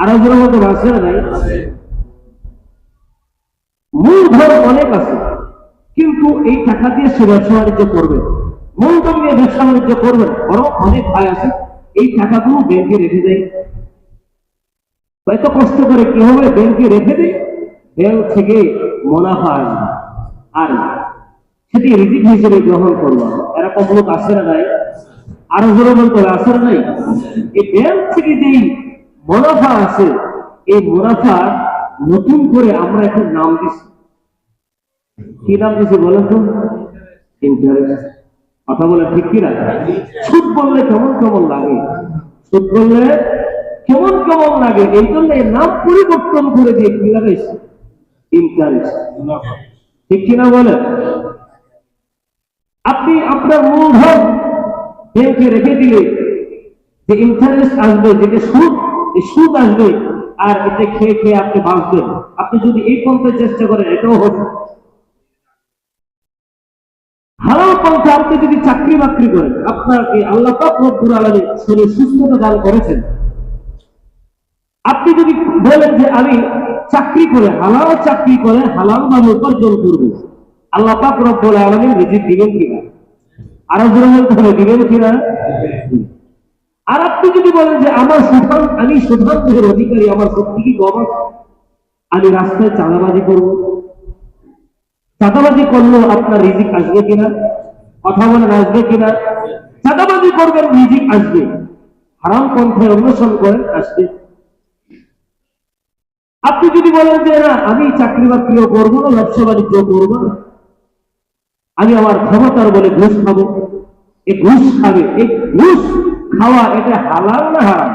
আরেকজনের মতো আছে না নাই? মূলধন অনেক আছে, কিন্তু এই টাকা দিয়ে সে ব্যবসা বাণিজ্য করবে, মূলধন নিয়ে ব্যবসা বাণিজ্য করবে না। বরং অনেক ভাই আছে এই টাকাগুলো ব্যাংকে রেখে দেয়, এত কষ্ট করে কি হবে, ব্যাংকে রেখে দেয়, ব্যাংক থেকে মুনাফা আসবে আর সেটি রিজিক হিসেবে গ্রহণ করবো। এরকম লোক আছে না নাই? আরো জোরে বলতে হবে, আছে না নাই? এই ব্যাংক থেকে যেই মুনাফা আছে, এই মুনাফা নতুন করে আমরা এখন নাম দিচ্ছি। কি নাম দিচ্ছি বলেন তো? ইন্টারেস্ট। কথা বলে ঠিক কিনা? সুদ বললে কেমন কেমন লাগে, সুদ বললে কেমন কেমন লাগে, এই জন্য এর নাম পরিবর্তন করে দিয়ে কি লাগাইছে? ইন্টারেস্ট। ঠিক কিনা বলে? আপনি আপনার মূলধন ব্যাংকে রেখে দিলে যে ইন্টারেস্ট আসবে, যেটা সুদ, এই সুদ আসবে, আর এটা খেয়ে খেয়ে আপনি বাঁচবেন। আপনি যদি এই পন্থায় চেষ্টা করেন, এটাও হবে। হালাল পন্থা আপনি যদি চাকরি বাকরি করেন, আপনাকে আল্লাহ পাক রব্বুল আলামিন শরীর সুস্থতা দান করেছেন, আপনি যদি বলেন যে আমি চাকরি করে, হালাল চাকরি করে হালাল ভাবে উপার্জন করবো, আল্লাহ পাক রব্বুল আলামিন রিজিক দিবেন কিনা? আরো জোরে বলতে হবে, দিবেন কিনা? আর আপনি যদি বলেন যে আমার সুধান, আমি সুধান্তের অধিকারী, আমার সত্যি কি কম আছে, আমি রাস্তায় চাঁদাবাজি করব, চাঁদাবাজি করলেও আপনার রিজিক আসবে কিনা? কথা বলেন, আসবে কিনা? চাঁদাবাজি করবেন, রিজিক আসবে। হারাম পন্থায় অন্বেষণ করেন, আসবে। আপনি যদি বলেন যে না, আমি চাকরি বাকরিও করবো না, ব্যবসা বাণিজ্য করবো না, আমি আমার ক্ষমতার বলে ঘুষ খাবো, এই ঘুষ খাবে, এই ঘুষ খাওয়া এটা হালাল না হারাম?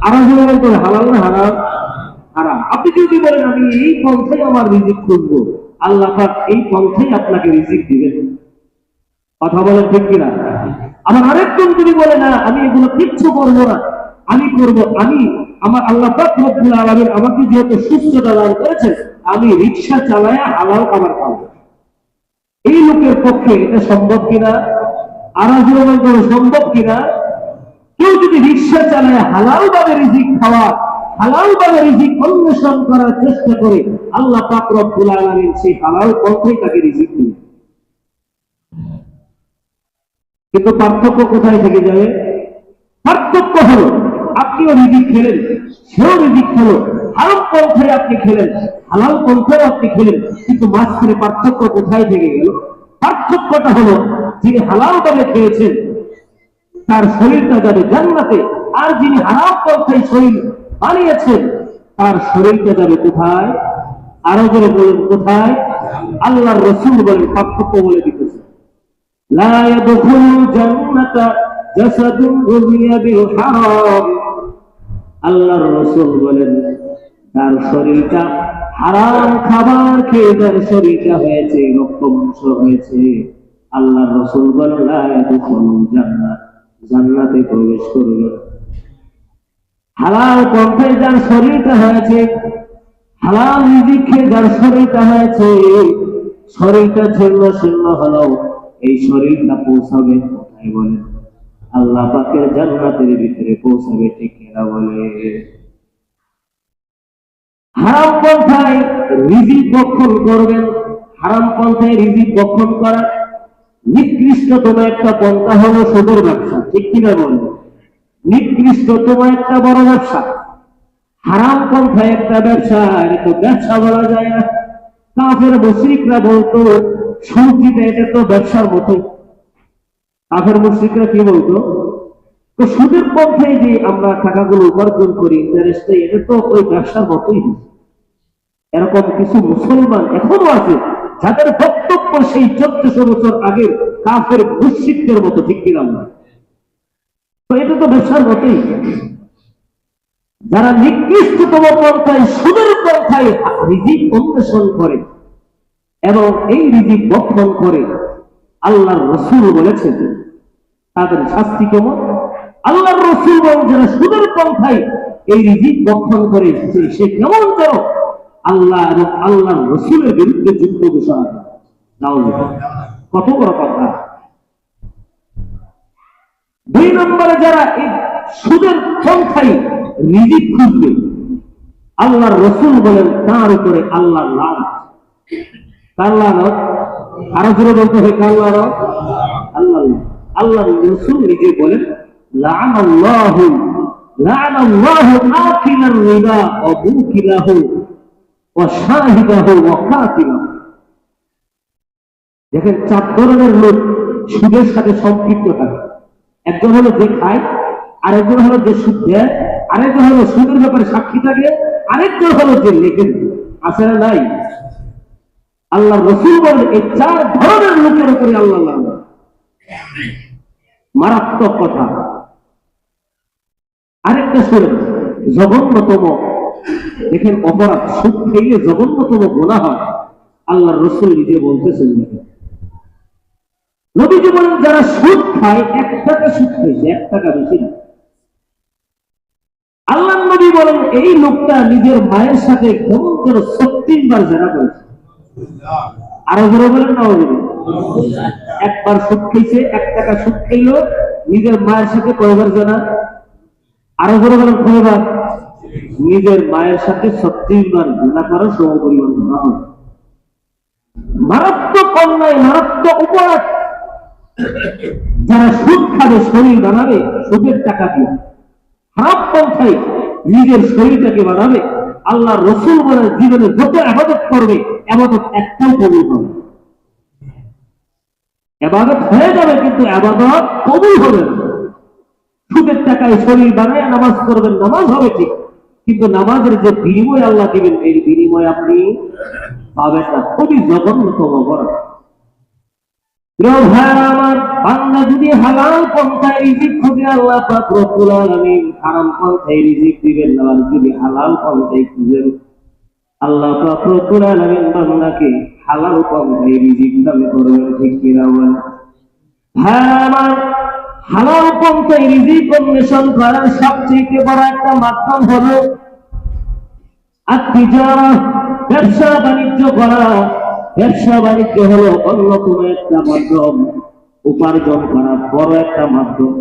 আরো যদি বলতে হালাল না হারাম? হারাম। আপনি যদি বলেন আমি এই পন্থায় আমার রিজিক খুঁজবো, আল্লাহ পাক এই পন্থায় আপনাকে রিজিক দিবেন। কথা বলেন ঠিক কিনা? আমার আরেকজন যদি বলে না, আমি এগুলো কিচ্ছু করবো না, আমি করব, আমি আমার আল্লাহ পাক রব্বুল আলামিন আমাকে যেহেতু সুস্থতা দান করেছে, আমি রিকশা চালায় হালাল খাবার খাবো, এই লোকের পক্ষে এটা সম্ভব কিনা? আরো বলতে সম্ভব কিনা? কেউ যদি রিকশা চালায় হালাল ভাবে রিজিক খাওয়া, হালাল ভাবে রিজিক অন্বেষণ করার চেষ্টা করে, আল্লাহ পাক রব্বুল আলামিন সেই হালাল পন্থায় তাকে রিজিক দিবেন। কিন্তু পার্থক্য কোথায় থেকে যাবে? পার্থক্য হলো আপনিও রিজিক খেলেন, সেও রিজিক খেলো, হারাম পন্থায় আপনি খেলেন, হালাল পন্থায় আপনি খেলেন, কিন্তু মাঝখানে পার্থক্য কোথায় থেকে গেল? পার্থক্যটা হলো যিনি হালাল ভাবে খেয়েছেন তার শরীরটা যাবে জান্নাতে, আর যিনি হারাম পন্থায় শরীর বানিয়েছেন তার শরীরটা যাবে কোথায়? আরো করে বলেন কোথায়? আল্লাহর রাসূল বলেন, পার্থক্য বলে দিতেছে, লা ইয়াদখুলুল জান্নাতা জাসাদুন গুযিয়া বিল হারাম। আল্লাহর রাসূল বলেন, তার শরীরটা হারাম খাবার খেয়ে তার শরীরটা হয়েছে রক্ত মাংস হয়েছে, আল্লাহর রাসূল বলেন লা ইয়াদখুলুল জান্নাত, জান্নাতে প্রবেশ করবে। হালাল পন্থায় যার শরীরটা হয়েছে, হালাল রিজিক খেয়ে যার শরীরটা হয়েছে, শরীরটা ছিন্ন ছিন্ন হলো, এই শরীরটা পৌঁছাবে কোথায় বলেন? আল্লাহ পাকের জান্নাতের ভিতরে পৌঁছাবে, ঠিক কিনা বলে? হারাম পন্থায় রিজিক ভক্ষণ করবেন, হারাম পন্থায় রিজিক ভক্ষণ করা নিকৃষ্টতম একটা পন্থা হলো সুদের ব্যবসা, ঠিক কিনা বলেন? নিকৃষ্টতম একটা বড় ব্যবসা, হারাম পন্থায় একটা ব্যবসা, এটা তো ব্যবসা বলা যায় না। কাফের মুশরিকরা বলতো সুদ, এটা তো ব্যবসার মতো। কাফের মুশরিকরা কি বলতো? তো সুদের পন্থায় যে আমরা টাকাগুলো উপার্জন করি, ইন্টারেস্ট, এটা তো ওই ব্যবসার মতোই। এরকম কিছু মুসলমান এখনো আছে যাদের বক্তব্য সেই 1400 বছর আগের কাফের মুশরিকদের মতো, ঠিক কিনা? তো এটা তো ব্যবসার মতোই। যারা নিকৃষ্টতম পন্থায় সুদের পন্থায় রিজিক অন্বেষণ করে এবং এই রিজিক ভক্ষণ করে, আল্লাহর রাসূল বলেছেন তাদের শাস্তি কেমন? আল্লাহর রাসূল বলেন, যারা সুদের পন্থায় এই রিজিক ভক্ষণ করে সে কেমন যেন আল্লাহ এবং আল্লাহর রাসূলের বিরুদ্ধে যুদ্ধ ঘোষণা করে। কত বড় কথা! 2 নম্বরে যারা এই সুদের পন্থায় রিজিক খুঁজবে, আল্লাহর রসুল বলেন তার উপরে আল্লাহর লানত। কার লানত? আরো জোরে বলতে হয়, কার লানত? আল্লাহ। আল্লাহর রসুল নিজে বলেন লা'নাল্লাহু আকিলার রিবা ওয়া মুকিলাহু ওয়া শাহিদাহু ওয়া কাতিলাহু। দেখেন, 4 ধরনের লোক সুদের সাথে সম্পৃক্ত থাকে। একজন হলো যে খায়, আরেকজন হলো যে সুদ দেয়, আরেকজন হলো সুদের ব্যাপারে সাক্ষী থাকে, আরেকজন হলো যে লেখেন। আছে না নাই? আল্লাহ রসুল বলেন এই 4 ধরনের লোকের উপরে আল্লাহ লানত। মারাত্মক কথা। আরেকটা শুনেন, জঘন্যতম, দেখেন অপরাধ, সুদ খেলে জঘন্যতম গুনাহ হয়। আল্লাহর রসুল নিজে বলতেছেন, নবীজি বলেন যারা সুদ খায়, 1 টাকা সুদ খাইছে, 1 টাকা বেশি না। আল্লাহ নবী বলেন এই লোকটা নিজের মায়ের সাথে কেমন করে 36 বার জেনা করেছে। আরো জোরে বলেন না? একবার সুদ খাইছে, 1 টাকা সুদ খাইলো, নিজের মায়ের সাথে কয়বার জেনা? আরো জোরে বলেন কয়বার? নিজের মায়ের সাথে 36 বার জেনা করার সমপরিমাণ গুনাহ। মারাত্মক অন্যায়, মারাত্মক অপরাধ। যারা সুদ খাবে, শরীর বানাবে সুদের টাকা দিয়ে, হারাম পন্থায় নিজের শরীরটাকে বানাবে, আল্লাহ রসুল বলেন জীবনে যত ইবাদত করবে, ইবাদত একটাও কবুল হবে। ইবাদত হয়ে যাবে কিন্তু ইবাদত কবুল হবে না। সুদের টাকায় শরীর বানায় নামাজ করবেন, নামাজ হবে ঠিক, কিন্তু নামাজের যে বিনিময় আল্লাহ দিবেন, এই বিনিময় আপনি পাবেন না। খুবই জঘন্যতম অপরাধ। আমার বান্দা যদি হালাল পন্থায় রিজিক খুঁজে, আল্লাহ পাক রব্বুল আলামিন হারাম পন্থায় রিজিক দিবেন না। আর যদি হালাল পন্থায় খুঁজেন, আল্লাহ পাক রব্বুল আলামিন বান্দাকে হালাল পন্থায় রিজিক দান করবেন। ঠিক কিনা বলেন? হ্যাঁ, আমার হালাল পন্থায় রিজিক অন্বেষণ করার সবচেয়ে বড় একটা মাধ্যম হলো আত-তিজারা, ব্যবসা বাণিজ্য করা। ব্যবসা বাণিজ্য হলো অন্যতম একটা মাধ্যম, উপার্জন করার বড় একটা মাধ্যম।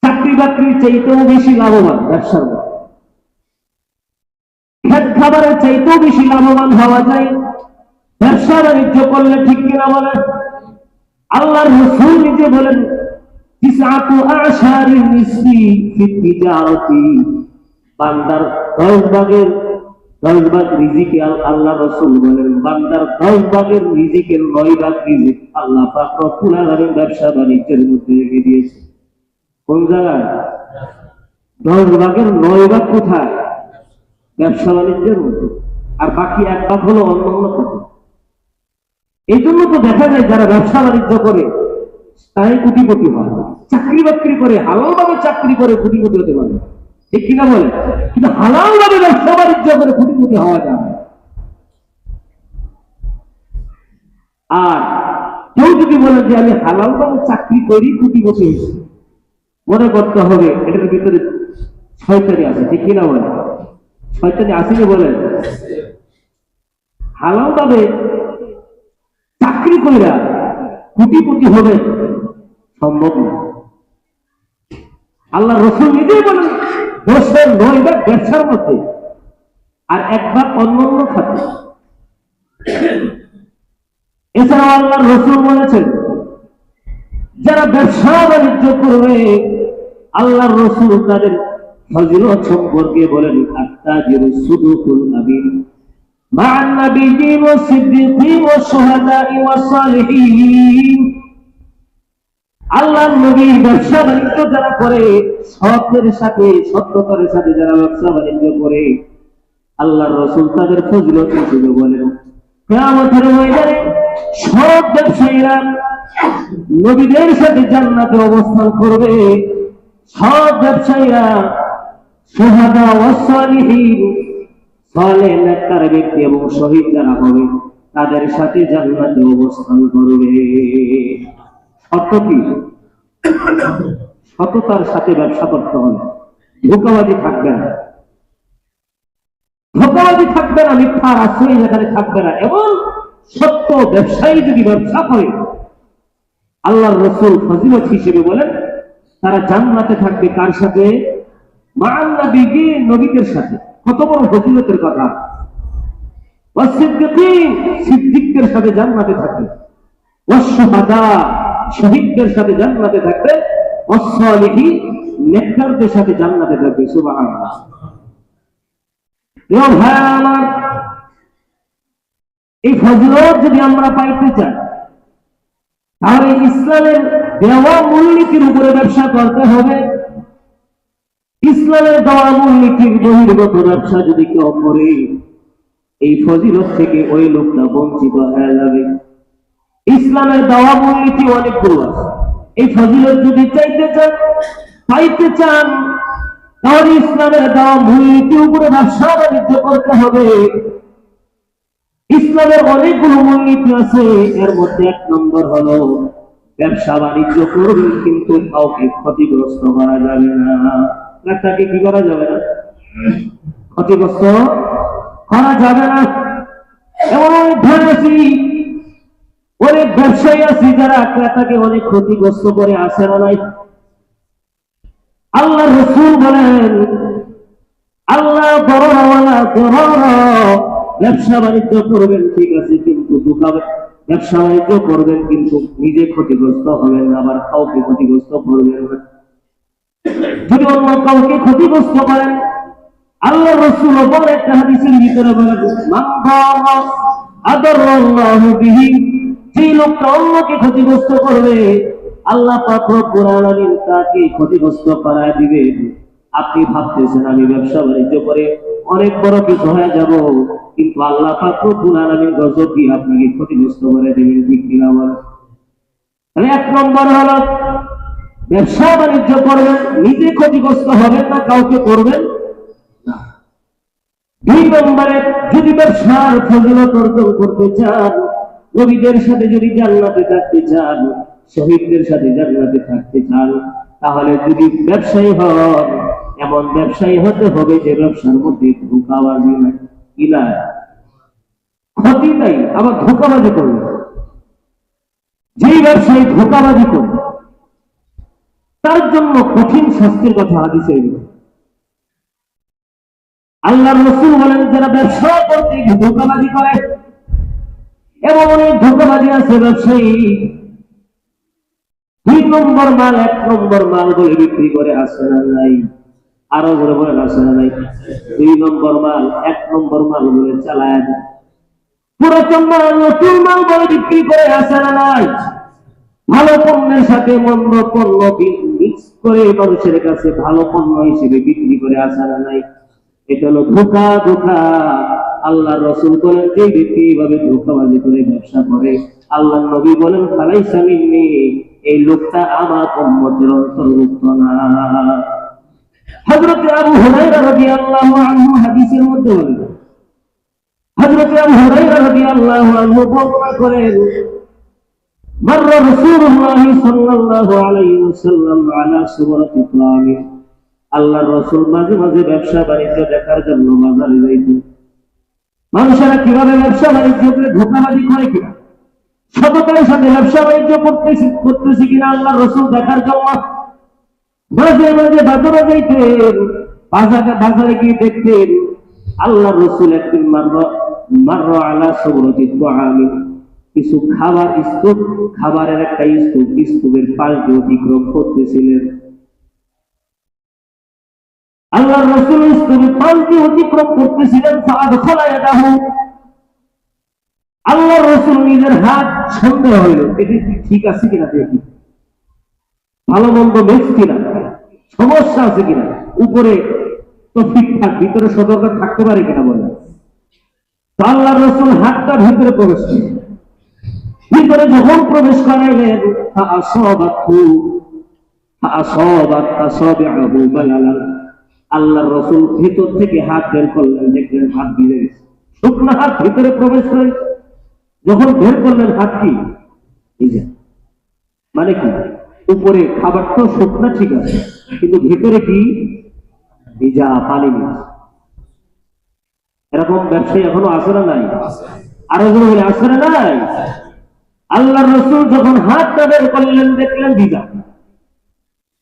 চাকরি বাকরির চাইতেও বেশি লাভবান ব্যবসার মধ্যে, খেত খাবারের চাইতেও বেশি লাভবান হওয়া যায় ব্যবসা বাণিজ্য করলে। ঠিক কিনা বলেন? আল্লাহর রাসূল নিজে বলেন তিসআতু আশারিন নিসফি ফি তিজারাতি, বান্দার 10 ভাগের 10 ভাগ রিজিকে আল্লাহ রাসূল বলেন বান্দার 10 ভাগের রিজিকের 9 ভাগ রিজিক আল্লাহ পাক রব্বুল আলামিন ব্যবসা বাণিজ্যের মধ্যে রেখে দিয়েছে। কোন জায়গায়? 10 ভাগের 9 ভাগ কোথায়? ব্যবসা বাণিজ্যের মধ্যে। আর বাকি 1 ভাগ হলো অন্যান্য খাতে। এই জন্য তো দেখা যায় যারা ব্যবসা বাণিজ্য করে তারাই কোটিপতি হয়। চাকরি বাকরি করে, হালাল ভাবে চাকরি করে কোটিপতি হতে পারে। ঠিক কিনা বলে? কিন্তু হালাল ভাবে ব্যবসা বাণিজ্য করে কোটিপতি হওয়া যায় না। আর কেউ যদি বলে যে আমি হালাল ভাবে চাকরি করি কোটিপতি হয়েছি, মনে করতে হবে এটার ভিতরে শয়তানি আছে। ঠিক কিনা বলে? শয়তানি আসেনি বলেন? হালাল ভাবে চাকরি কইরা কোটিপতি হবে সম্ভব না। আল্লাহ রাসূল নিজেই বলেন 10-এর 9 ভাগ ব্যবসার মধ্যে আর 1 ভাগ অন্যান্য খাতে। এছাড়াও আল্লাহ রাসূল বলেছেন যারা ব্যবসা বাণিজ্য করবে, আল্লাহর রাসূল তাদের ফজিলত সম্পর্কে বলেন আত-তাজিরু সুদুকুল আমিন মা'আন নাবিয়্যিন ওয়াস সিদ্দীকিন ওয়াস শুহাদা'i ওয়াস সালিহিন। আল্লাহর নবী ব্যবসা বাণিজ্য যারা করে, সত্যের সাথে সত্যতার সাথে যারা ব্যবসা বাণিজ্য করে, আল্লাহর রাসূল তাদের ফজিলত হিসেবে বলেন কিয়ামতের ময়দানে সব ব্যবসায়ীরা নবীদের সাথে জান্নাতে অবস্থান করবে। সব ব্যবসায়ীরা শুহাদা ওয়াস সালিহিন, সালেহ নেককার ব্যক্তি এবং শহীদ যারা হবে তাদের সাথে জান্নাতে অবস্থান করবে। শর্ত কি? সততার সাথে ব্যবসা করতে হবে, ধোঁকাবাজি থাকবে না, ধোঁকাবাজি থাকবে না, মিথ্যার আশ্রয় যেখানে থাকবে না। এবং সত্য ব্যবসায়ী যদি ব্যবসা করে, আল্লাহর রাসূল ফজিলত হিসেবে বলেন তারা জান্নাতে থাকবে। কার সাথে? মা'আন নাবিয়্যিন, নবীদের সাথে। কত বড় ফজিলতের কথা। ওয়াস-সিদ্দীকিন, সিদ্দিকদের সাথে জান্নাতে থাকবে। ওয়াস-শুহাদা, শহীদদের সাথে জান্নাতে থাকবে। ওয়াস-সালিহিন, নেককারদের সাথে জান্নাতে থাকবে। সুবহানাল্লাহ। প্রিয় ভাই আমার, এই ফজিলত যদি আমরা পাইতে চাই, তাহলে ইসলামের দেওয়া মূলনীতির উপরে ব্যবসা করতে হবে। ইসলামের দেওয়া মূলনীতির বহির্গত ব্যবসা যদি কেউ করে, এই ফজিলত থেকে ওই লোকটা বঞ্চিত হয়ে যাবে। ইসলামের দেওয়া মূলনীতি অনেকগুলো আছে। এই ফজিলত যদি চাইতে চান, পাইতে চান, তাহলে ইসলামের দেওয়া মূলনীতির উপরে ব্যবসা বাণিজ্য করতে হবে। ইসলামের অনেকগুলো মূলনীতি আছে, এর মধ্যে 1 নম্বর হলো ব্যবসা বাণিজ্য করবে কিন্তু কাউকে ক্ষতিগ্রস্ত করা যাবে না। তাকে কি করা যাবে না? ক্ষতিগ্রস্ত করা যাবে না। এমন অনেক ব্যবসায়ী আছে যারা ক্রেতাকে অনেক ক্ষতিগ্রস্ত করে আসে না নাই। আল্লাহ রাসূল বলেন, আল্লাহ দররওয়ালা দরর, ব্যবসা বাণিজ্য করবেন ঠিক আছে, কিন্তু ব্যবসা বাণিজ্য করবেন কিন্তু নিজে ক্ষতিগ্রস্ত হবেন না, আবার কাউকে ক্ষতিগ্রস্ত করবেন না। যদি অন্য কাউকে ক্ষতিগ্রস্ত করেন, আল্লাহ রাসূল বলেন একটা হাদিসের ভিতরে বলেন, মান দারা আদারাল্লাহু বিহি, যে লোকটা অন্যকে ক্ষতিগ্রস্ত করবে, আল্লাহ পাক রব্বুল আলামিন তাকে ক্ষতিগ্রস্ত করায় দিবে। আপনি ভাবতেছেন আমি ব্যবসা বাণিজ্য করে অনেক বড় কিছু হয়ে যাব, কিন্তু আল্লাহ পাক রব্বুল আলামিন গজব দিয়ে আপনাকে ক্ষতিগ্রস্ত করে দিবেন, ঠিক কিনা বলেন? তাহলে 1 নম্বর হলো ব্যবসা বাণিজ্য করবেন, নিজে ক্ষতিগ্রস্ত হবেন না, কাউকে করবেন না। 2 নম্বরে, যদি ব্যবসার ফজিলত অর্জন করতে চান, নবীদের সাথে যদি জান্নাতে থাকতে চান, শহীদদের সাথে জান্নাতে থাকতে চান, তাহলে যদি ব্যবসায়ী হন, এমন ব্যবসায়ী হতে হবে যে ব্যবসার মধ্যে ধোঁকাবাজি নাই, কি না, ক্ষতি নাই, আবার ধোঁকাবাজি করবে। যেই ব্যবসায়ী ধোঁকাবাজি করবে তার জন্য কঠিন শাস্তির কথা হাদিসে। আল্লাহর রাসূল বলেন, যারা ব্যবসা করতে গিয়ে ধোঁকাবাজি করে, এবং অনেক ধোঁকাবাজি আছে ব্যবসায়ী 2 নম্বর মাল 1 নম্বর মাল বলে বিক্রি করে, আসে না নাই? আরো বলে বলেন, আসে না নাই? 2 নম্বর মাল 1 নম্বর মাল বলে চালায় দেয়। পুরাতন মাল নতুন মাল বলে বিক্রি করে, আসে না নাই? ভালো পণ্যের সাথে মন্দ পণ্য মিক্স করে মানুষের কাছে ভালো পণ্য হিসেবে বিক্রি করে, আসে না নাই? এটা হলো ধোঁকা। আল্লাহর রাসূল বলেন, যে ব্যক্তি এইভাবে ধোঁকাবাজি করে ব্যবসা করে, আল্লাহর নবী বলেন, ফালাইসা মিন্নি, এই লোকটা আমার উম্মতের অন্তর্ভুক্ত না। হযরত আবু হুরায়রা রাদিয়াল্লাহু আনহু হাদিসের মধ্যে বলেন, হযরত আবু হুরায়রা রাদিয়াল্লাহু আনহু বর্ণনা করেন, মাররা রাসূলুল্লাহ সাল্লাল্লাহু আলাইহি ওয়াসাল্লাম আলা সুরাতি তামির, আল্লাহর রাসূল মাঝে মাঝে ব্যবসা বাণিজ্য দেখার জন্য বাজারে যাইতেন। মানুষেরা কিভাবে ব্যবসা বাণিজ্য করে ধোঁকাবাজি করে কিনা, সততার সাথে ব্যবসা বাণিজ্য করতেছি কিনা আল্লাহর রাসূল দেখার জন্য মাঝে মাঝে বাজারে যাইতেন। বাজারে গিয়ে দেখতেন আল্লাহর রাসূল একদিন মাররা আলা সুরাতি তামির, কিছু খাবারের একটা স্তূপের পাশ দিয়ে অতিক্রম করতেছিলেন। আল্লাহর রাসূল স্তূপের পাশ দিয়ে অতিক্রম করতেছিলেন। ফাআদখালা ইয়াদাহু, আল্লাহর রাসূল নিজের হাত সন্দেহ হইল, এটা ঠিক আছে কিনা, দেখি ভালো মন্দ মিক্স কিনা, সমস্যা আছে কিনা, উপরে তো ঠিকঠাক, ভিতরে সতর্ক থাকতে পারে কিনা বলে। তো আল্লাহর রাসূল হাতটা ভিতরে প্রবেশ করলেন। ভিতরে যখন প্রবেশ করাইলেন, আল্লাহর রাসূল ভিতর থেকে হাত বের করলেন, দেখলেন হাত ভিজে গেছে, শুকনো হাত ভিতরে প্রবেশ করে। যখন বের করলেন হাত কি ভিজে, মানে কি, উপরে খাবার তো শুকনো ঠিক আছে, কিন্তু ভিতরে কি ভিজা, পানি ভিজা। এরকম ব্যবসায়ী এখনো আছে না নাই? আরো জন বলে, আছে না নাই? আল্লাহর রাসূল যখন হাতটা বের করলেন, দেখলেন ভিজা।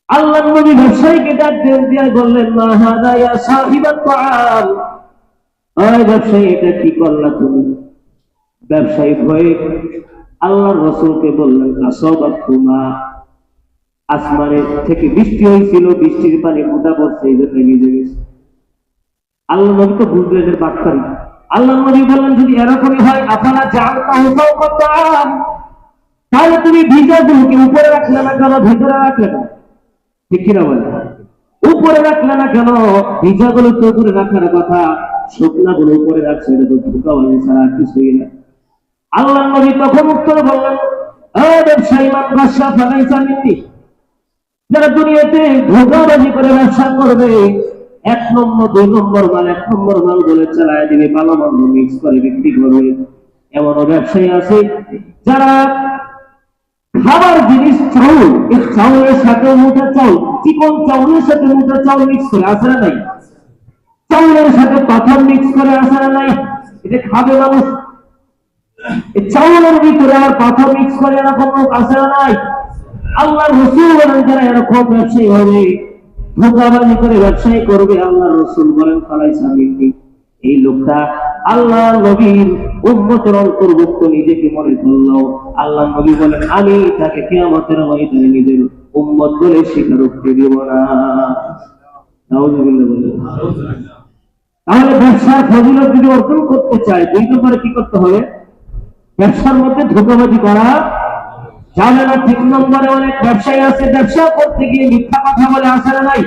আল্লাহর নবী ব্যবসায়ীকে ডাক দিয়ে বললেন, মা হাদা ইয়া সাহিবাত তাআম, ওই ব্যবসায়ী এটা কি করলা তুমি? ব্যবসায়ী ভয়ে আল্লাহর রাসূলকে বললেন, আসাবাতুমা, আসমানের থেকে বৃষ্টি হয়েছিল, বৃষ্টির পানি ফোঁটা পড়ছে, এই জন্য ভিজে গেছে। আল্লাহ নবী তো বুঝলেন এর বাটপারি। আল্লাহ নবী বললেন, যদি এরকমই হয়, আফালা জাআলতাহু ফাওকা তাআম, তাহলে তুমি ভিজাগুলোকে উপরে রাখলে না কেন, ভিতরে রাখলে না? ঠিক কিনা বলে? উপরে রাখলে না কেন? ভিজাগুলো তো উপরে রাখার কথা, শুকনাগুলো উপরে রাখছে, এটা তো ধোঁকাবাজি ছাড়া কিছুই না। আল্লাহ নবী তখন উত্তর বললেন, ব্যবসায়ী মান গাশা ফালাইসা মিন্নি, যারা দুনিয়াতে ধোঁকাবাজি করে ব্যবসা করবে, 1 নম্বর 2 নম্বর মাল 1 নম্বর মাল বলে চালায় দিবে, ভালো মন্দ মিক্স করে বিক্রি করবে। এমনও ব্যবসায়ী আছে যারা খাবার জিনিস চাউল, এই চাউলের সাথে মোটা চাউল, চিকন চাউলের সাথে মোটা চাউল মিক্স করে, আছে না নাই? চাউলের সাথে পাথর মিক্স করে, আছে না নাই? এটা খাবে মানুষ? এই চাউলের ভিতরে আর পাথর মিক্স করে, এরকম লোক আছে না নাই? আল্লাহর রাসূল বলেন, যারা এরকম ব্যবসায়ী হবে, ধোঁকাবাজি করে ব্যবসায়ী করবে, আল্লাহর রাসূল বলেন, ফালাইসা মিন্নি, এই লোকটা আল্লাহর নবীর উম্মতের অন্তর্ভুক্ত নিজেকে মনে করলো। আল্লাহর নবী বলেন, আমি তাকে কিয়ামতের ময়দানে নিজের উম্মত বলে স্বীকারোক্তি দেব না। নাউযুবিল্লাহ বলেন। তাহলে ব্যবসার ফজিলত যদি অর্জন করতে চাই, 2 নম্বরে কি করতে হবে? ব্যবসার মধ্যে ধোঁকাবাজি করা যাবে না। 3 নম্বরে অনেক ব্যবসায়ী আছে, ব্যবসা করতে গিয়ে মিথ্যা কথা বলে, আছে না নাই?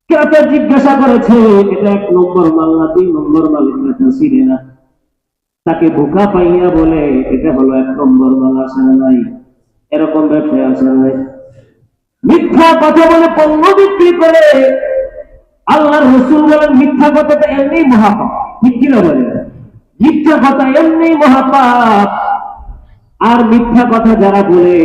ক্রেতা জিজ্ঞাসা করেছে, এটা 1 নম্বর মাল না 2 নম্বর মাল, ক্রেতা চিনে না, তাকে বোকা পাইয়া বলে এটা হলো 1 নম্বর মাল, আছে না নাই? এরকম ব্যবসায়ী আছে না নাই? মিথ্যা কথা বলে পণ্য বিক্রি করে। আল্লাহর রাসূল বলেন, মিথ্যা কথাটা এমনি মহাপাপ। ঠিক কিনা বলেন? মিথ্যা কথা এমনি মহাপাপ। আর মিথ্যা কথা যারা বলে,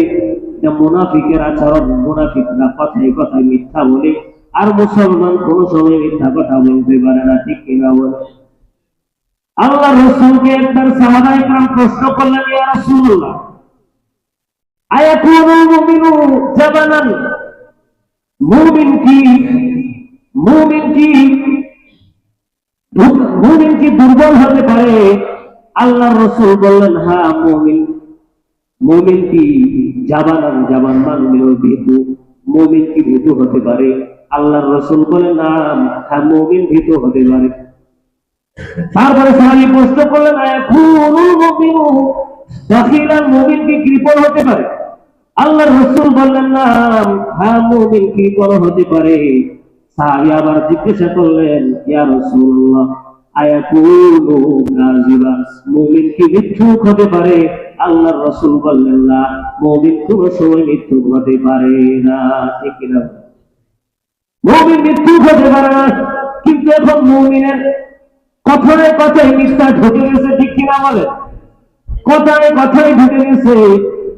এটা মুনাফিকের আচরণ। মুনাফিকরা কথায় কথায় মিথ্যা বলে, আর মুসলমান কোন সময় মিথ্যা কথা বলতে পারে না। ঠিক কিনা বলে? আল্লাহর রাসূলকে একবার সাহাবায়ে কেরাম প্রশ্ন করলেন, ইয়া রাসূলুল্লাহ, আয়াকুনুল মুমিনু জাবানান, মুমিন কি দুর্বল হতে পারে? আল্লাহর রাসূল বললেন, হ্যাঁ, মুমিন কি জাবানান, জাবান মানে ভীতু, মুমিন কি ভীতু হতে পারে? আল্লাহর রাসূল বলেন, না, হ্যাঁ, মুমিন ভীতু হতে পারে। তারপরে সাহাবী প্রশ্ন করলেন, আয়াকুনুল মুমিনু দাখিলান, মুমিন কি কৃপণ হতে পারে? আল্লাহর রাসূল বললেন, না, হ্যাঁ, মুমিন কৃপণ হতে পারে। সাহাবী আবার জিজ্ঞাসা করলেন, ইয়া রাসূলুল্লাহ, আয়াকুনু কাযিবা, মুমিন কি মিথ্যুক হতে পারে? আল্লাহর রাসূল বললেন, না, মুমিন কোন সময় মিথ্যুক হতে পারে না। ঠিক কিনা? মুমিন মিথ্যুক হতে পারে না। কিন্তু এখন মুমিনের কথায় কথায় মিথ্যা ঢুকে গেছে। ঠিক কিনা বলে? কথায় কথায় ঢুকে গেছে।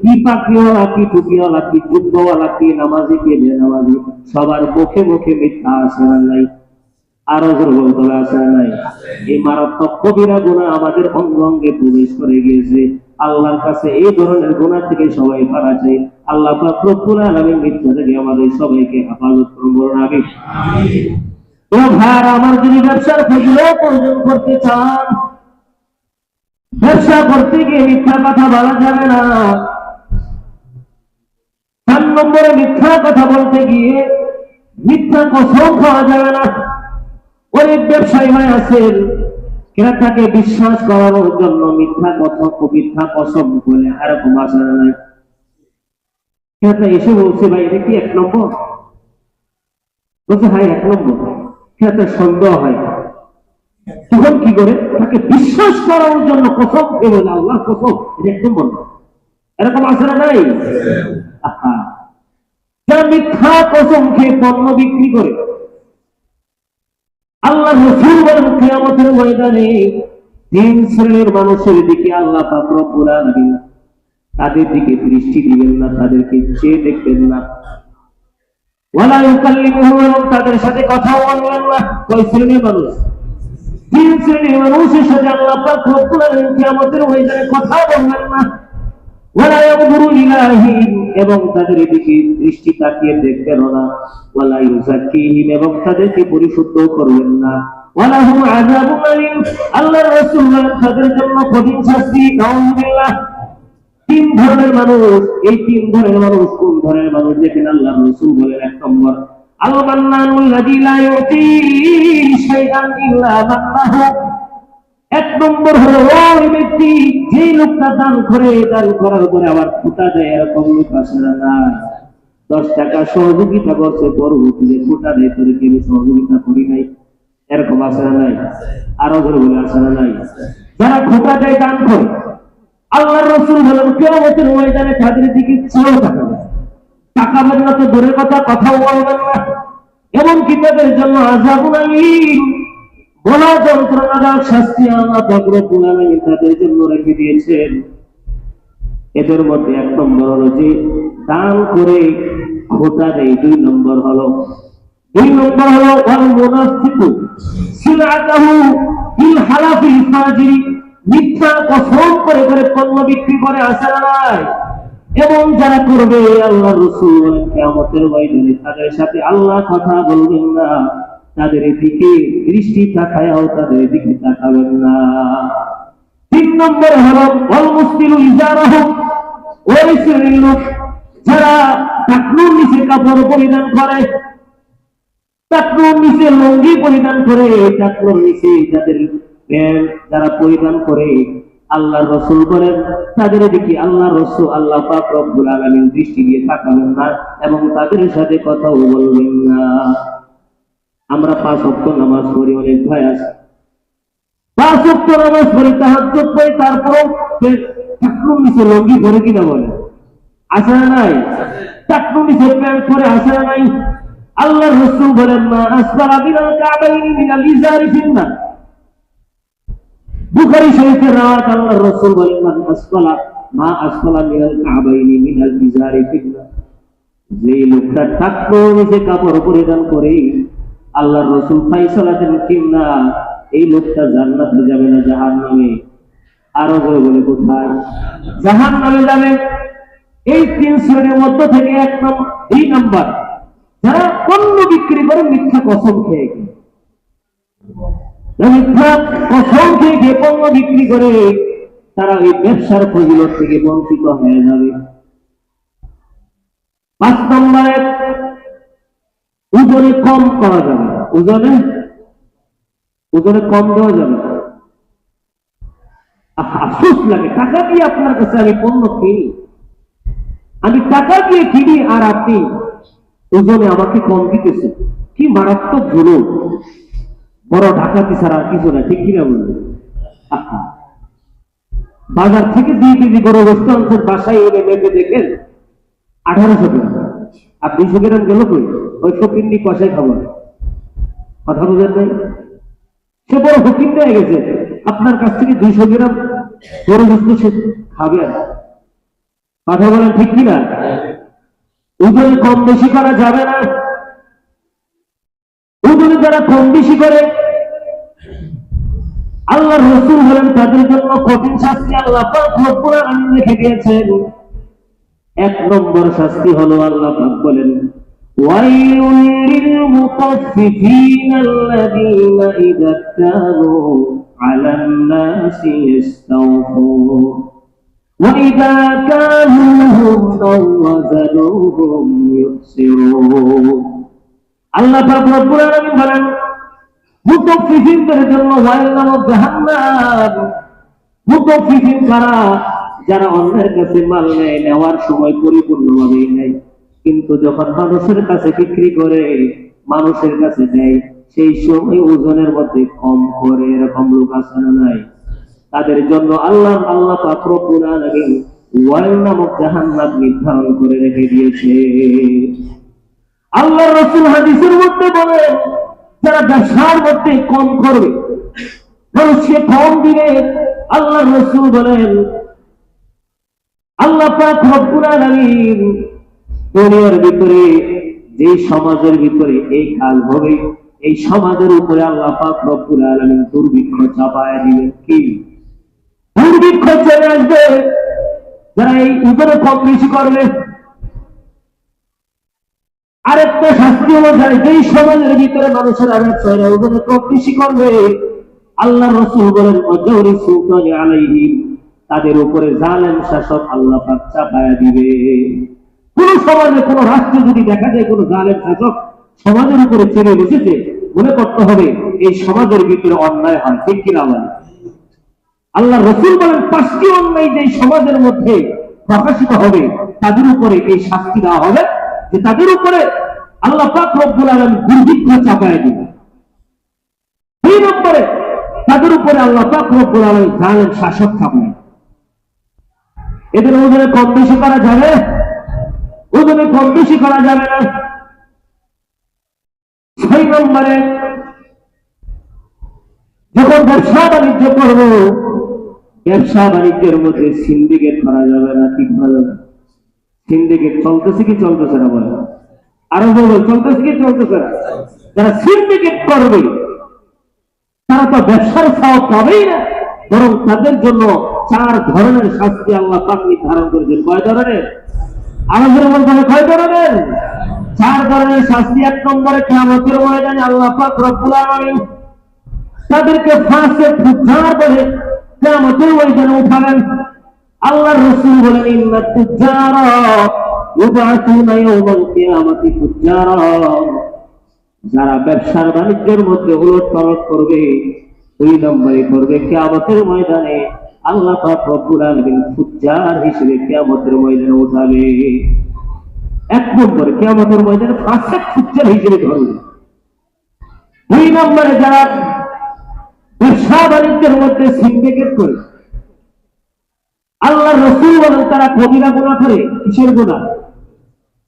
কি পাখিওয়ালা, কি টুপিওয়ালা, কি যুদ্ধওয়ালা, কি নামাজি, কি বেনামাজি, সবার মুখে মুখে মিথ্যা, আছে না নাই? আরো জোর বলতে হবে, আছে না নাই? এই মারাত্মক কবিরা গুনাহ আমাদের অঙ্গ অঙ্গে প্রবেশ করে গিয়েছে। আল্লাহর কাছে এই ধরনের গুনাহ থেকে সবাই পারা চাই। আল্লাহ পাক রব্বুল আলামিন মিথ্যা থেকে আমাদের সবাইকে হেফাজত করুন, বলুন আমিন। ও ভাই, আমার যদি ব্যবসার ফজিলত অর্জন করতে চান, ব্যবসা করতে গিয়ে মিথ্যা কথা বলা যাবে না। 4 নম্বরে মিথ্যা কথা বলতে গিয়ে মিথ্যা কসম খাওয়া যাবে না। অনেক ব্যবসায়ী ভাই আছেন, ক্রেতাকে বিশ্বাস করানোর জন্য মিথ্যা কথা, মিথ্যা কসম বলে, এরকম আসে না? ক্রেতা এসে বলছে, ভাই এটা কি 1 নম্বর? বলছে, হ্যাঁ 1 নম্বর। ক্রেতার সন্দেহ হয়, তখন কি করে? তাকে বিশ্বাস করানোর জন্য কসম খেয়ে বলে, আল্লাহর কসম এটা 1 নম্বর। এরকম আসে না নাই? যারা মিথ্যা কসম খেয়ে পণ্য বিক্রি করে, আল্লাহর রাসূল বলেন, কিয়ামতের ময়দানে 3 শ্রেণীর মানুষের দিকে আল্লাহ পাক রব্বুল আলামিন তাদের দিকে দৃষ্টি দিবেন না, তাদেরকে চেয়ে দেখবেন না। ওয়ালা ইউকাল্লিমুহুম, তাদের সাথে কথাও বলবেন না। কয় শ্রেণীর মানুষ? 3 শ্রেণীর মানুষের সাথে আল্লাহ পাক রব্বুল আলামিন কিয়ামতের ময়দানে কথা বলবেন না। ওয়ালা ইয়ানজুরু ইলাইহিম, এবং তাদের দিকে দৃষ্টি তাকিয়ে দেখবেন না, ওয়ালা ইউযাক্কিহিম, এবং তাদেরকে পরিশুদ্ধ করবেন না, ওয়ালাহুম আযাবুন আলীম, আল্লাহর রাসূল বলেন তাদের জন্য কঠিন শাস্তি। নাউযুবিল্লাহ। তিন ধরনের মানুষ, এই তিন ধরনের মানুষ কোন ধরনের মানুষ দেখেন আল্লাহ রাসূল বলেন, এক নম্বর আল মান্নানুল লাযী লা ইউতি শাইআন ইল্লা মান্নাহু, এক নম্বর হলো ওই ব্যক্তি যে লোকটা দান করে, দান করার পরে আবার ফুটা দেয়, এরকম লোক আছে না? 10 টাকা সহযোগিতা করছে, পরবর্তীতে ফুটা দেয়, তোরে কেউ সহযোগিতা করি নাই, এরকম আছে না নাই? আরো ধরে বলে আছে না নাই? যারা ফুটা দেয়, দান করে, আল্লাহর রাসূল বলেন কিয়ামতের ময়দানে তাদের দিকে চেয়েও তাকাবে, তাকাবেন না তো দূরের কথা, কথাও বলবেন না, এবং কি তাদের জন্য আযাবুন আলীম, বড় যন্ত্রণাদায়ক শাস্তি আল্লাহ পাক রব্বুল আলামিন তাদের জন্য রেখে দিয়েছেন। এদের মধ্যে এক নম্বর হলো যে দান করে খোটা দেয়, দুই নম্বর হলো ওয়াল মুনাফিকু সিলআতাহু ফিল হালাফিল ফাজিরি, মিথ্যা কসম করে করে পণ্য বিক্রি করে, আসে না নাই? এবং যারা করবে, আল্লাহ রাসূল বলেন কিয়ামতের ময়দানে তাদের সাথে আল্লাহ কথা বলবেন না, তাদের দিকে দৃষ্টি তাকায়াও তাদের দিকে তাকাবেন না। তিন নম্বর হলো ওয়াল মুসবিলু ইজারাহু, ওই শ্রেণীর লোক যারা টাকনুর নিচে কাপড় পরিধান করে, টাকনুর নিচে লুঙ্গি পরিধান করে, টাকনুর নিচে যাদের প্যান্ট যারা পরিধান করে, আল্লাহর রাসূল বলেন তাদের দিকে আল্লাহ রাসূল আল্লাহ পাক রব্বুল আলামিন দৃষ্টি দিয়ে তাকাবেন না, এবং তাদের সাথে কথাও বলবেন না। আমরা 5 ওয়াক্ত নামাজ পড়ি, অনেক ভাই আছে 5 ওয়াক্ত নামাজ পড়ি, তাহাজ্জুদ পড়ি, তারপরও টাকনুর নিচে লুঙ্গি পরে কিনা বলে, আছে না নাই? টাকনুর নিচে প্যান্ট পরে, আছে না নাই? আল্লাহর রাসূল বলেন মা আসফালা মিনাল কাবাইনি মিনাল ইজারি ফিন্নার, বুখারী শরীফের রাওয়াত, আল্লাহর রাসূল বলেন মা আসফালা মিনাল কাবাইনি মিনাল ইজারি ফিন্নার, যে লোকটা টাকনুর নিচে কাপড় পরিধান করে, আল্লাহর রাসূল ফায়সালা দেন কিনা এই লোকটা জান্নাতে যাবে না জাহান্নামে। আরো বলে কোথায়? জাহান্নামে যাবে। এই তিন শ্রেণীর মধ্য থেকে দুই নাম্বার যারা পণ্য বিক্রি করে মিথ্যা কসম খেয়ে, মিথ্যা কসম খেয়ে পণ্য বিক্রি করে, তারা এই ব্যবসার ফজিলত থেকে বঞ্চিত হয়ে যাবে। 5 নম্বরে ওজনে কম করা যাবে, ওজনে কম দেওয়া যাবে। আফসোস লাগে, টাকা দিয়ে আপনার কাছে আমি পণ্য কিনি, আমি টাকা দিয়ে কিনি, আর আপনি ওজনে আমাকে কম দিতেছে, কি মারাত্মক জুলুম, বড় ডাকাতি ছাড়া কিছু না, ঠিক কিনা বলবেন? বাজার থেকে 2 কেজি গরু গোস্ত আনছেন, বাসায় এনে মেপে দেখেন 1800 টাকা, আর 200 গ্রাম গেল কই? ওই ফকিন্নি কষাই খাবার, কথা বুঝেন নাই? সে বড় ফকির হয়ে গেছে, আপনার কাছ থেকে 200 গ্রাম গরু গোস্ত সে খাবে না, কথা বলেন ঠিক কিনা? ওজনে কম বেশি করা যাবে না। ওজনে যারা কম বেশি করে, আল্লাহর রাসূল বলেন তাদের জন্য কঠিন শাস্তি আল্লাহ পাক রব্বুল আলামিন রেখে দিয়েছেন। 1 নম্বর শাস্তি হলো আল্লাহ পাক বলেন ওয়াইলুল লিল মুতাফফিফিন আল্লাযীনা ইযা কানু আলান নাসি ইস্তাওফুন ওয়া ইযা কালুহুম আও ওয়াজানুহুম ইউখসিরুন। আল্লাহ পাক রব্বুল আলামিন বলেন মুতাফফিফিনদের জন্য ওয়াইল নামক জাহান্নাম। মুতাফফিফিন কারা? যারা অন্যের কাছে মাল নেয়, নেওয়ার সময় পরিপূর্ণভাবে নেয়, কিন্তু যখন মানুষের কাছে বিক্রি করে, মানুষের কাছে দেয়, সেই সময় ওজনের মধ্যে কম করে, এরকম লোক আছে না নাই? তাদের জন্য আল্লাহ পাক রব্বুল আলামিন ওয়াইল নামক জাহান্নাম নির্ধারণ করে রেখে দিয়েছে। আল্লাহর রাসূল হাদিসের মধ্যে বলেন যারা ব্যবসার মধ্যে কম করবে, মানুষকে কম দিবে, আল্লাহর রাসূল বলেন আল্লাহ পাক রব্বুল আলামিন দুনিয়ার ভিতরে যে সমাজের ভিতরে এই কাজ হবে, এই সমাজের উপরে আল্লাহ পাক রব্বুল আলামিন দুর্ভিক্ষ চাপায় দিবেন। কি দুর্ভিক্ষ চলে আসবে? যারা এই উপরে কম বেশি করবে, আরেকটা শাস্তি অনুযায়ী যেই সমাজের ভিতরে মানুষের ব্যবসায়ীরা ওজনে কম বেশি করবে, আল্লাহ রসুল বলেন অজৌরি সুলতানি আলাইহিম, তাদের উপরে জালেম শাসক আল্লাহ পাক চাপায়া দিবে। কোন সমাজে কোন রাষ্ট্রে যদি দেখা যায় কোন জালেম শাসক সমাজের উপরে চেপে বসেছে, মনে করতে হবে এই সমাজের ভিতরে অন্যায় হয়, ঠিক কিনা বলেন? আল্লাহ রসুল বলেন 5টি অন্যায় যে সমাজের মধ্যে প্রকাশিত হবে তাদের উপরে এই শাস্তি দেওয়া হবে, যে তাদের উপরে আল্লাহ পাক রব্বুল আলামিন দুর্ভিক্ষ চাপায় দিবে। 2 নম্বরে তাদের উপরে আল্লাহ পাক রব্বুল আলামিন জালেম শাসক চাপায়। এদের ওজনে কম বেশি করা যাবে? ওজনে কম বেশি করা যাবে না। 6 নম্বরে যখন ব্যবসা বাণিজ্য করবো, ব্যবসা বাণিজ্যের মধ্যে সিন্ডিকেট করা যাবে না, ঠিক করা যাবে। সিন্ডিকেট চলতেছে কি চলতেছে না বলে? আরো বলবো, চলতেছে কি চলতেছে না? যারা সিন্ডিকেট করবে তারা তো ব্যবসার সওয়াব পাবেই না, বরং তাদের জন্য 4 ধরনের শাস্তি আল্লাহ পাক নির্ধারণ করেছেন। কয় ধরনের? আমাদের বলতে হবে কয় ধরনের? 4 ধরনের শাস্তি। 1 নম্বরে কিয়ামতের ময়দানে আল্লাহ পাক রব্বুল আলামিন তাদেরকে ফাসিক ফুজ্জার বলে কিয়ামতের ময়দানে উঠাবেন। আল্লাহর রাসূল বলেন ইন্নাত তুজ্জারা ইউবাতুনা ইয়াওমাল কিয়ামাতি ফুজ্জারা, যারা ব্যবসার বাণিজ্যের মধ্যে উলটপালট করবে, 2 নম্বরে করবে কিয়ামতের ময়দানে আল্লাহ পাক রব্বুল আলামিন ফুজ্জার হিসেবে কিয়ামতের ময়দানে উঠাবে। 1 নম্বরে কিয়ামতের ময়দানে ফাসিক ফুজ্জার হিসেবে ধরবে। 2 নম্বরে যারা ব্যবসা বাণিজ্যের মধ্যে সিন্ডিকেট করে, আল্লাহর রাসূল বলেন তারা কবিরা গুনাহ করে। কিসের গুনাহ?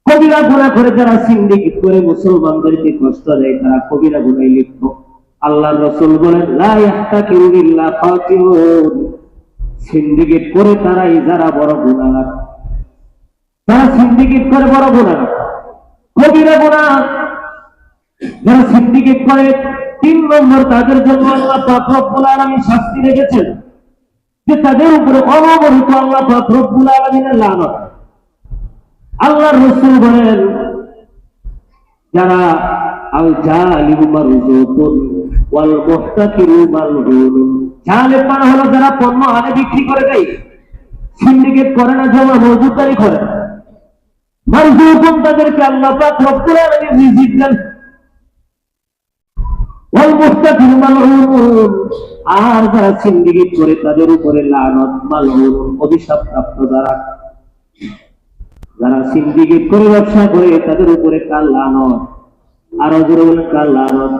কবিরা গুনাহ করে। যারা সিন্ডিকেট করে মুসলমানদেরকে কষ্ট দেয় তারা কবিরা গুনাহে লিপ্ত। আল্লাহর রাসূল বলেন লা ইয়াহতাকিরু ইল্লা ফাতিহুন, সিন্ডিকেট করে তারাই যারা বড় গুনাহগার। যারা সিন্ডিকেট করে বড় গুনাহগার, কবিরা গুনাহ যারা সিন্ডিকেট করে। 3 নম্বর তাদের জন্য আল্লাহ পাক রব্বুল আলামিন শাস্তি রেখেছেন, যে তাদের উপরে অনবরত আল্লাহ পাক রব্বুল আলামিনের লানত। আল্লাহর রাসূল বলেন যারা আল জালিমু মারজুকুন ওয়াল মুহতাকিরু মালউন, জালেম মানে হলো যারা পণ্য আনে বিক্রি করে দেয়, সিন্ডিকেট করে না, জমা মজুদারি করে। মারজুকুন তাদেরকে আল্লাহ পাক রব্বুল আলামিন রিজিক দেন। ওয়াল মুহতাকিরু মালউন, আর যারা সিন্ডিকেট করে তাদের উপরে লানত, মালউন অভিশাপ প্রাপ্ত। যারা সিন্ডিকেট করে ব্যবসা করে তাদের উপরে কাল লানত। আরো জোরে বলেন কাল লানত।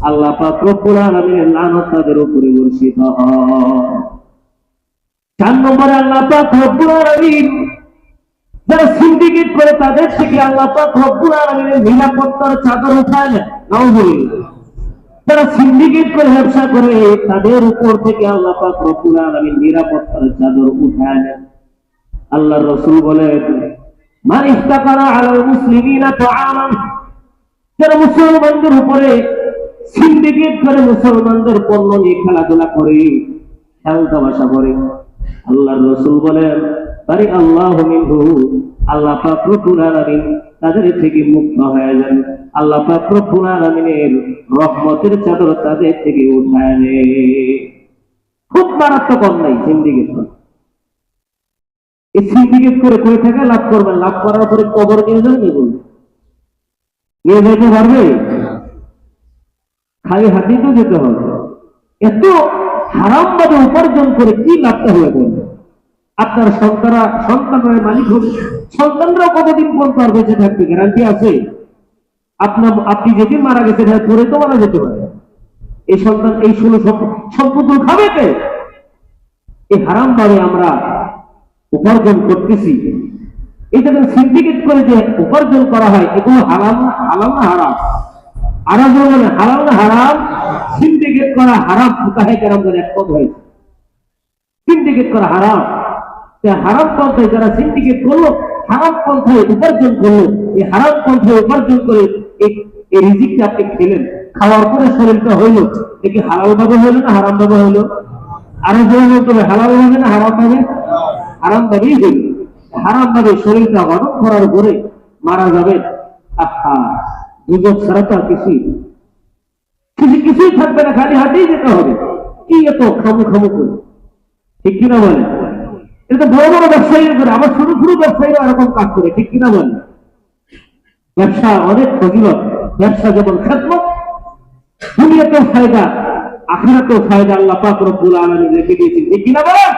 আল্লাহ পাক রব্বুল আলামিনের লানত তাদের উপরে বর্ষিত হয়। 4 নম্বরে আল্লাহ পাক রব্বুল আলামিন যারা সিন্ডিকেট করে তাদের থেকে আল্লাহ পাক রব্বুল আলামিনের নিরাপত্তার চাদর উঠায় নেন। নাউযুবিল্লাহ। যারা সিন্ডিকেট করে ব্যবসা করে তাদের উপর থেকে আল্লাহ পাক রব্বুল আলামিন নিরাপত্তার চাদর উঠায় নেন। আল্লাহর রাসূল বলেন মান ইফতাকারা আলাল মুসলিমিনা তাআমান, যারা মুসলমানদের উপরে সিন্ডিকেট করে মুসলমানদের পণ্য নিয়ে খেলাধুলা করে, খেল তামাশা করে, আল্লাহর রাসূল বলেন বারি আল্লাহু মিনহু, আল্লাহ পাক রব্বুল আলামিন তাদের থেকে মুক্ত হয়ে যান। আল্লাহ পাক রব্বুল আলামিনের রহমতের চাদর তাদের থেকে উঠায় নেয়। খুব মারাত্মক অন্যায় সিন্ডিকেট। এই সিন্ডিকেট করে কয় টাকা লাভ করবেন? লাভ করার পরে কবর নিয়ে যাবেন, নিয়ে যেতে পারবে? খালি হাতেই তো যেতে হবে। এত হারাম ভাবে উপার্জন করে কি লাভটা হয়ে যাবে? আপনার সন্তানের মালিক হবে, সন্তানরাও কতদিন পর্যন্ত আর বেঁচে থাকবে গ্যারান্টি আছে? আপনি যেদিন মারা গেছেন পরে তো মারা যেতে পারে। এই সন্তান এই সম্পদ খাবে কে? এই হারাম ভাবে আমরা উপার্জন করতেছি। এটা সিন্ডিকেট করে যে উপার্জন করা হয় এগুলো হালাল না হারাম? আরো বলবেন হালাল না হারাম? সিন্ডিকেট করা হারাম। ফুকাহে কেরামদের একমত হয়েছে সিন্ডিকেট করা হারাম। হারাম পন্থায় যারা সিন্ডিকেট করলো, হারাম পন্থায় উপার্জন করলো, এই হারাম পন্থায় উপার্জন করে এই রিজিকটা আপনি খেলেন, খাওয়ার পরে শরীরটা হইল, একে হালাল ভাবে হইলো না হারাম ভাবে হইলো? আরো বলতে হবে হালাল ভাবে না হারাম ভাবে? হারাম ভাবেই হইল। হারাম ভাবে শরীরটা হজম করার পরে মারা যাবে, আহা, দুজক ছাড়া তো আর কিছুই থাকবে না, খালি হাতেই যেতে হবে। কি এত খামু খামু করে, ঠিক কিনা বলে? এটা তো বড় বড় ব্যবসায়ীরা করে, আবার ছোট ছোট ব্যবসায়ীরা এরকম কাজ করে, ঠিক কিনা বলে? ব্যবসা অনেক ফজিলত, ব্যবসা যেমন খেদমত, দুনিয়াতেও ফায়দা, আখিরাতেও ফায়দা আল্লাহ পাক রব্বুল আলামিন রেখে দিয়েছেন, ঠিক কিনা বলেন?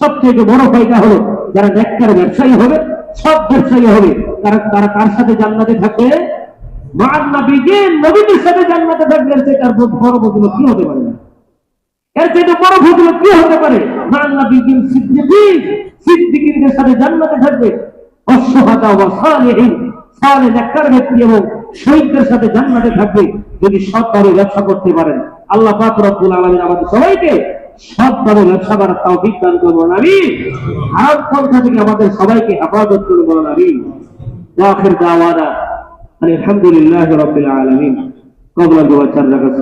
সবচেয়ে বড় ফায়দা হলো যারা নেককার ব্যবসায়ী হবে, সব ব্যবসায়ী হবে, তারা কার সাথে জান্নাতে থাকবে? মা'আন নাবিয়্যিন, নবীদের সাথে জান্নাতে থাকবে। এর বড় ফজিলত কি হতে পারে? এর চেয়ে বড় ফজিলত কি হতে পারে? মা'আন নাবিয়্যিন সিদ্দিকিন, সিদ্দিকীদের সাথে জান্নাতে থাকবে। ওয়াস-শুহাদা ওয়া সালিহিন, সালেহ নেককার ব্যক্তি এবং শহীদদের সাথে জান্নাতে থাকবে, যদি সৎভাবে ব্যবসা করতে পারেন। আল্লাহ পাক রব্বুল আলামিন আমাদের সবাইকে সৎভাবে ব্যবসা করার তৌফিক দান করুন, আমিন। হারাম পন্থা থেকে আমাদের সবাইকে হেফাজত করুন, বলুন আমিন। ওয়া আখির দাওয়ানা আলহামদুলিল্লাহি রাব্বিল আলামিন। কবলা দুআ চার রাকাত